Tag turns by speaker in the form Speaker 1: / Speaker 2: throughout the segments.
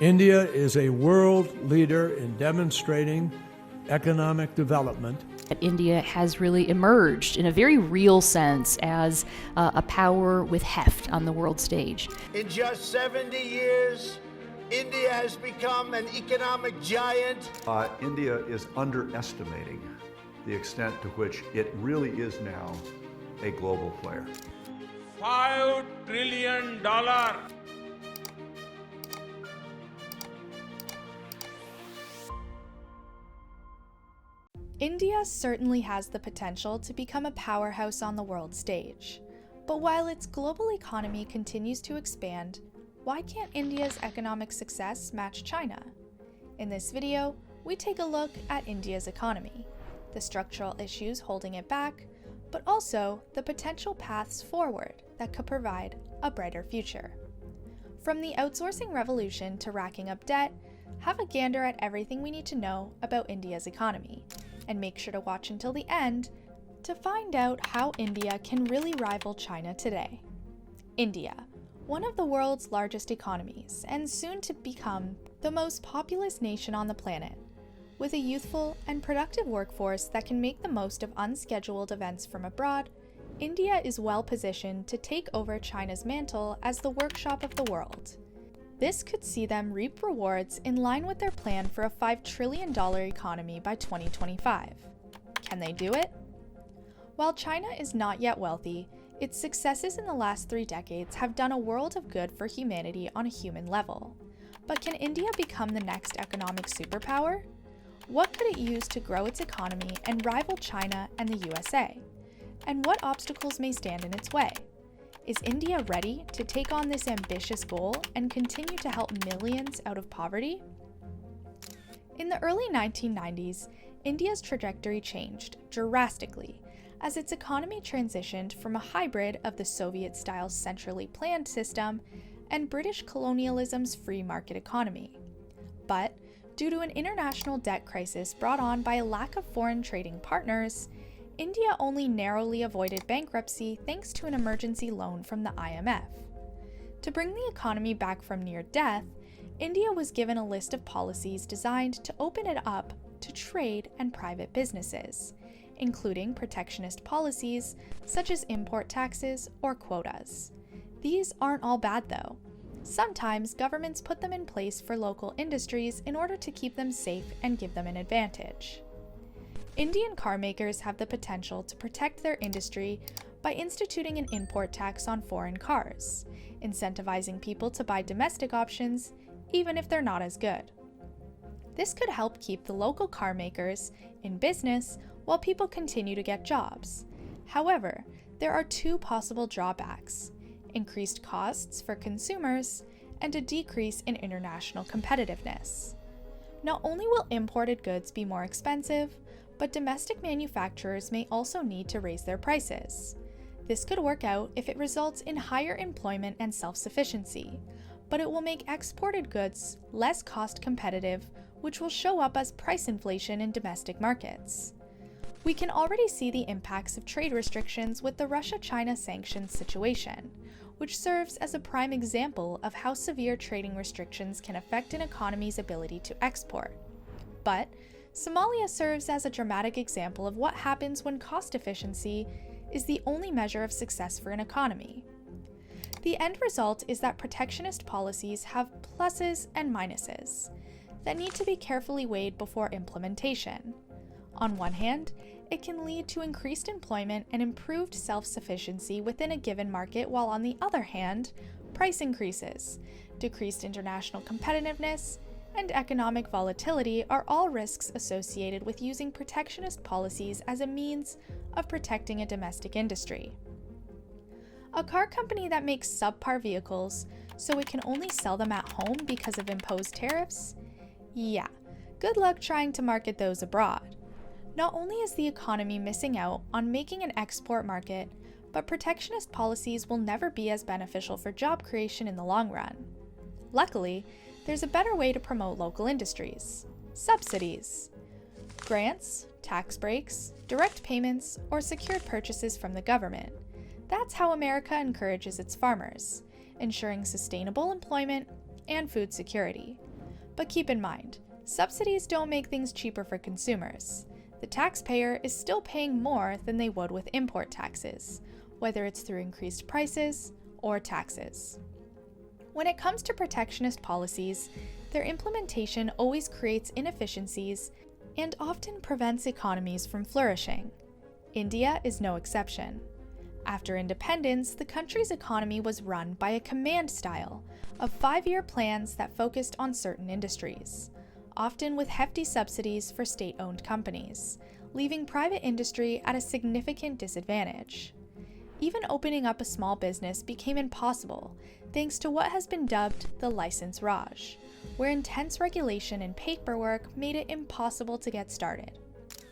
Speaker 1: India is a world leader in demonstrating economic development.
Speaker 2: India has really emerged in a very real sense as a power with heft on the world stage.
Speaker 3: In just 70 years, India has become an economic giant.
Speaker 4: India is underestimating the extent to which it really is now a global player.
Speaker 5: $5 trillion.
Speaker 6: India certainly has the potential to become a powerhouse on the world stage. But while its global economy continues to expand, why can't India's economic success match China? In this video, we take a look at India's economy, the structural issues holding it back, but also the potential paths forward that could provide a brighter future. From the outsourcing revolution to racking up debt, have a gander at everything we need to know about India's economy, and make sure to watch until the end to find out how India can really rival China today. India, one of the world's largest economies and soon to become the most populous nation on the planet. With a youthful and productive workforce that can make the most of unscheduled events from abroad, India is well positioned to take over China's mantle as the workshop of the world. This could see them reap rewards in line with their plan for a $5 trillion economy by 2025. Can they do it? While China is not yet wealthy, its successes in the last 3 decades have done a world of good for humanity on a human level. But can India become the next economic superpower? What could it use to grow its economy and rival China and the USA? And what obstacles may stand in its way? Is India ready to take on this ambitious goal and continue to help millions out of poverty? In the early 1990s, India's trajectory changed drastically as its economy transitioned from a hybrid of the Soviet-style centrally planned system and British colonialism's free market economy. But due to an international debt crisis brought on by a lack of foreign trading partners, India only narrowly avoided bankruptcy thanks to an emergency loan from the IMF. To bring the economy back from near death, India was given a list of policies designed to open it up to trade and private businesses, including protectionist policies such as import taxes or quotas. These aren't all bad though. Sometimes governments put them in place for local industries in order to keep them safe and give them an advantage. Indian car makers have the potential to protect their industry by instituting an import tax on foreign cars, incentivizing people to buy domestic options even if they're not as good. This could help keep the local car makers in business while people continue to get jobs. However, there are 2 possible drawbacks: increased costs for consumers and a decrease in international competitiveness. Not only will imported goods be more expensive, but domestic manufacturers may also need to raise their prices. This could work out if it results in higher employment and self-sufficiency, but it will make exported goods less cost competitive, which will show up as price inflation in domestic markets. We can already see the impacts of trade restrictions with the Russia-China sanctions situation, which serves as a prime example of how severe trading restrictions can affect an economy's ability to export. But Somalia serves as a dramatic example of what happens when cost efficiency is the only measure of success for an economy. The end result is that protectionist policies have pluses and minuses that need to be carefully weighed before implementation. On one hand, it can lead to increased employment and improved self-sufficiency within a given market, while on the other hand, price increases, decreased international competitiveness, and economic volatility are all risks associated with using protectionist policies as a means of protecting a domestic industry. A car company that makes subpar vehicles so it can only sell them at home because of imposed tariffs? Yeah, good luck trying to market those abroad. Not only is the economy missing out on making an export market, but protectionist policies will never be as beneficial for job creation in the long run. Luckily, there's a better way to promote local industries: subsidies. Grants, tax breaks, direct payments, or secured purchases from the government. That's how America encourages its farmers, ensuring sustainable employment and food security. But keep in mind, subsidies don't make things cheaper for consumers. The taxpayer is still paying more than they would with import taxes, whether it's through increased prices or taxes. When it comes to protectionist policies, their implementation always creates inefficiencies and often prevents economies from flourishing. India is no exception. After independence, the country's economy was run by a command style of 5-year plans that focused on certain industries, often with hefty subsidies for state-owned companies, leaving private industry at a significant disadvantage. Even opening up a small business became impossible thanks to what has been dubbed the license Raj, where intense regulation and paperwork made it impossible to get started.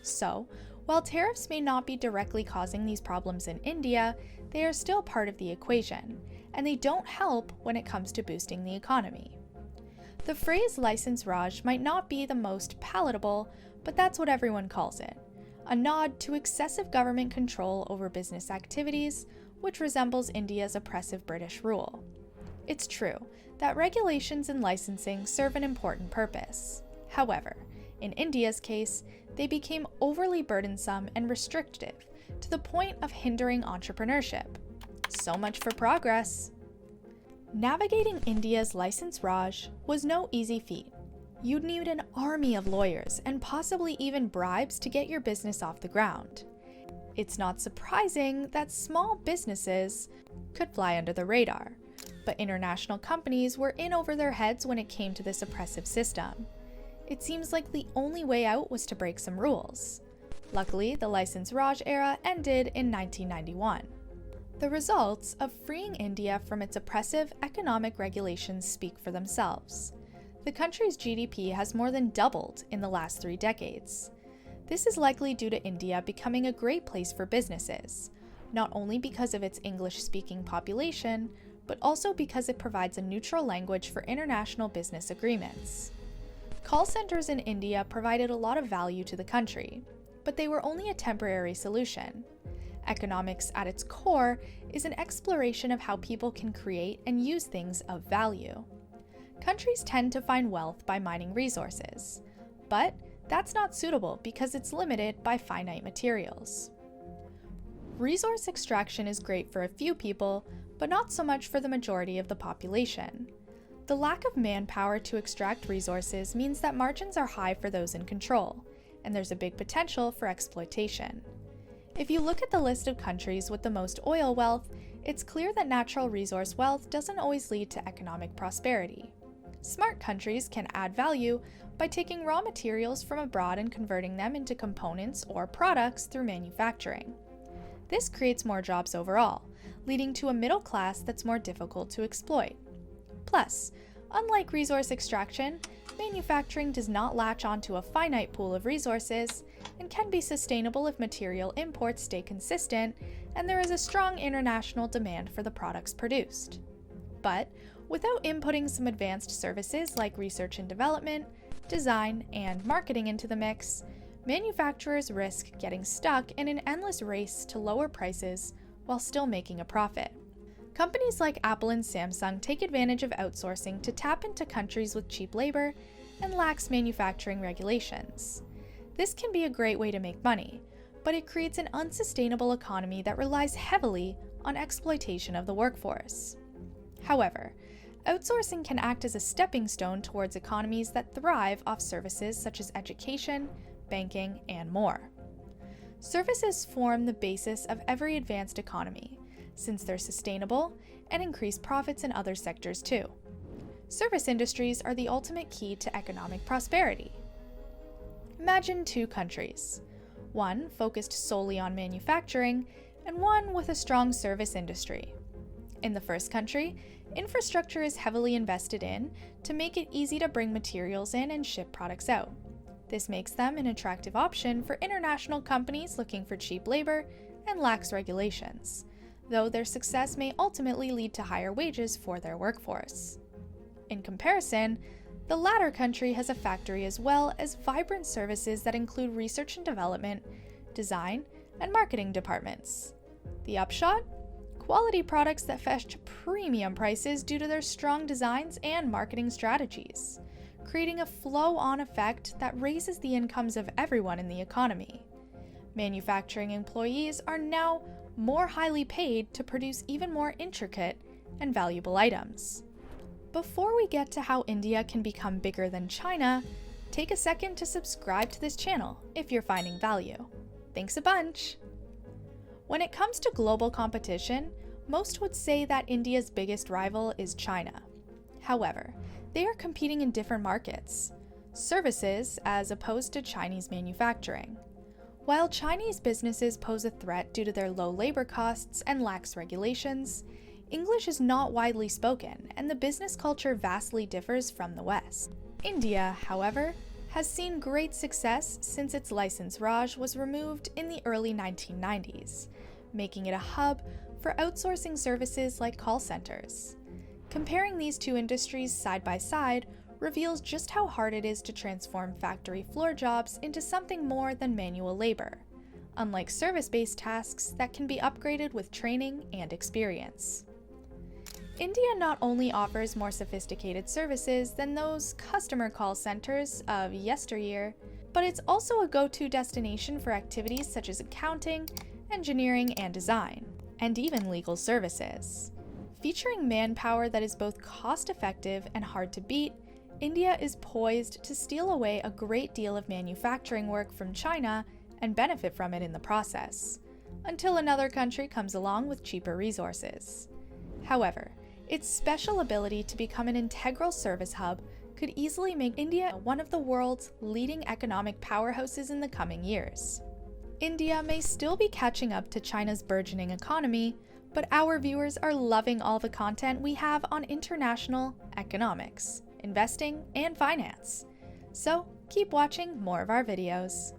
Speaker 6: So, while tariffs may not be directly causing these problems in India, they are still part of the equation, and they don't help when it comes to boosting the economy. The phrase license Raj might not be the most palatable, but that's what everyone calls it, a nod to excessive government control over business activities, which resembles India's oppressive British rule. It's true that regulations and licensing serve an important purpose. However, in India's case, they became overly burdensome and restrictive to the point of hindering entrepreneurship. So much for progress. Navigating India's license Raj was no easy feat. You'd need an army of lawyers and possibly even bribes to get your business off the ground. It's not surprising that small businesses could fly under the radar, but international companies were in over their heads when it came to this oppressive system. It seems like the only way out was to break some rules. Luckily, the license Raj era ended in 1991. The results of freeing India from its oppressive economic regulations speak for themselves. The country's GDP has more than doubled in the last 3 decades. This is likely due to India becoming a great place for businesses, not only because of its English-speaking population, but also because it provides a neutral language for international business agreements. Call centers in India provided a lot of value to the country, but they were only a temporary solution. Economics at its core is an exploration of how people can create and use things of value. Countries tend to find wealth by mining resources, but that's not suitable because it's limited by finite materials. Resource extraction is great for a few people, but not so much for the majority of the population. The lack of manpower to extract resources means that margins are high for those in control, and there's a big potential for exploitation. If you look at the list of countries with the most oil wealth, it's clear that natural resource wealth doesn't always lead to economic prosperity. Smart countries can add value by taking raw materials from abroad and converting them into components or products through manufacturing. This creates more jobs overall, leading to a middle class that's more difficult to exploit. Plus, unlike resource extraction, manufacturing does not latch onto a finite pool of resources and can be sustainable if material imports stay consistent and there is a strong international demand for the products produced. But without inputting some advanced services like research and development, design, and marketing into the mix, manufacturers risk getting stuck in an endless race to lower prices while still making a profit. Companies like Apple and Samsung take advantage of outsourcing to tap into countries with cheap labor and lax manufacturing regulations. This can be a great way to make money, but it creates an unsustainable economy that relies heavily on exploitation of the workforce. However, outsourcing can act as a stepping stone towards economies that thrive off services such as education, banking, and more. Services form the basis of every advanced economy, since they're sustainable and increase profits in other sectors too. Service industries are the ultimate key to economic prosperity. Imagine 2 countries, one focused solely on manufacturing and one with a strong service industry. In the first country, infrastructure is heavily invested in to make it easy to bring materials in and ship products out. This makes them an attractive option for international companies looking for cheap labor and lax regulations, though their success may ultimately lead to higher wages for their workforce. In comparison, the latter country has a factory as well as vibrant services that include research and development, design, and marketing departments. The upshot? Quality products that fetch premium prices due to their strong designs and marketing strategies, creating a flow-on effect that raises the incomes of everyone in the economy. Manufacturing employees are now more highly paid to produce even more intricate and valuable items. Before we get to how India can become bigger than China, take a second to subscribe to this channel if you're finding value. Thanks a bunch! When it comes to global competition, most would say that India's biggest rival is China. However, they are competing in different markets, services as opposed to Chinese manufacturing. While Chinese businesses pose a threat due to their low labor costs and lax regulations, English is not widely spoken, and the business culture vastly differs from the West. India, however, has seen great success since its license Raj was removed in the early 1990s, making it a hub for outsourcing services like call centers. Comparing these two industries side by side reveals just how hard it is to transform factory floor jobs into something more than manual labor, unlike service-based tasks that can be upgraded with training and experience. India not only offers more sophisticated services than those customer call centers of yesteryear, but it's also a go-to destination for activities such as accounting, engineering and design, and even legal services. Featuring manpower that is both cost-effective and hard to beat, India is poised to steal away a great deal of manufacturing work from China and benefit from it in the process, until another country comes along with cheaper resources. However, its special ability to become an integral service hub could easily make India one of the world's leading economic powerhouses in the coming years. India may still be catching up to China's burgeoning economy, but our viewers are loving all the content we have on international economics, investing, and finance. So keep watching more of our videos.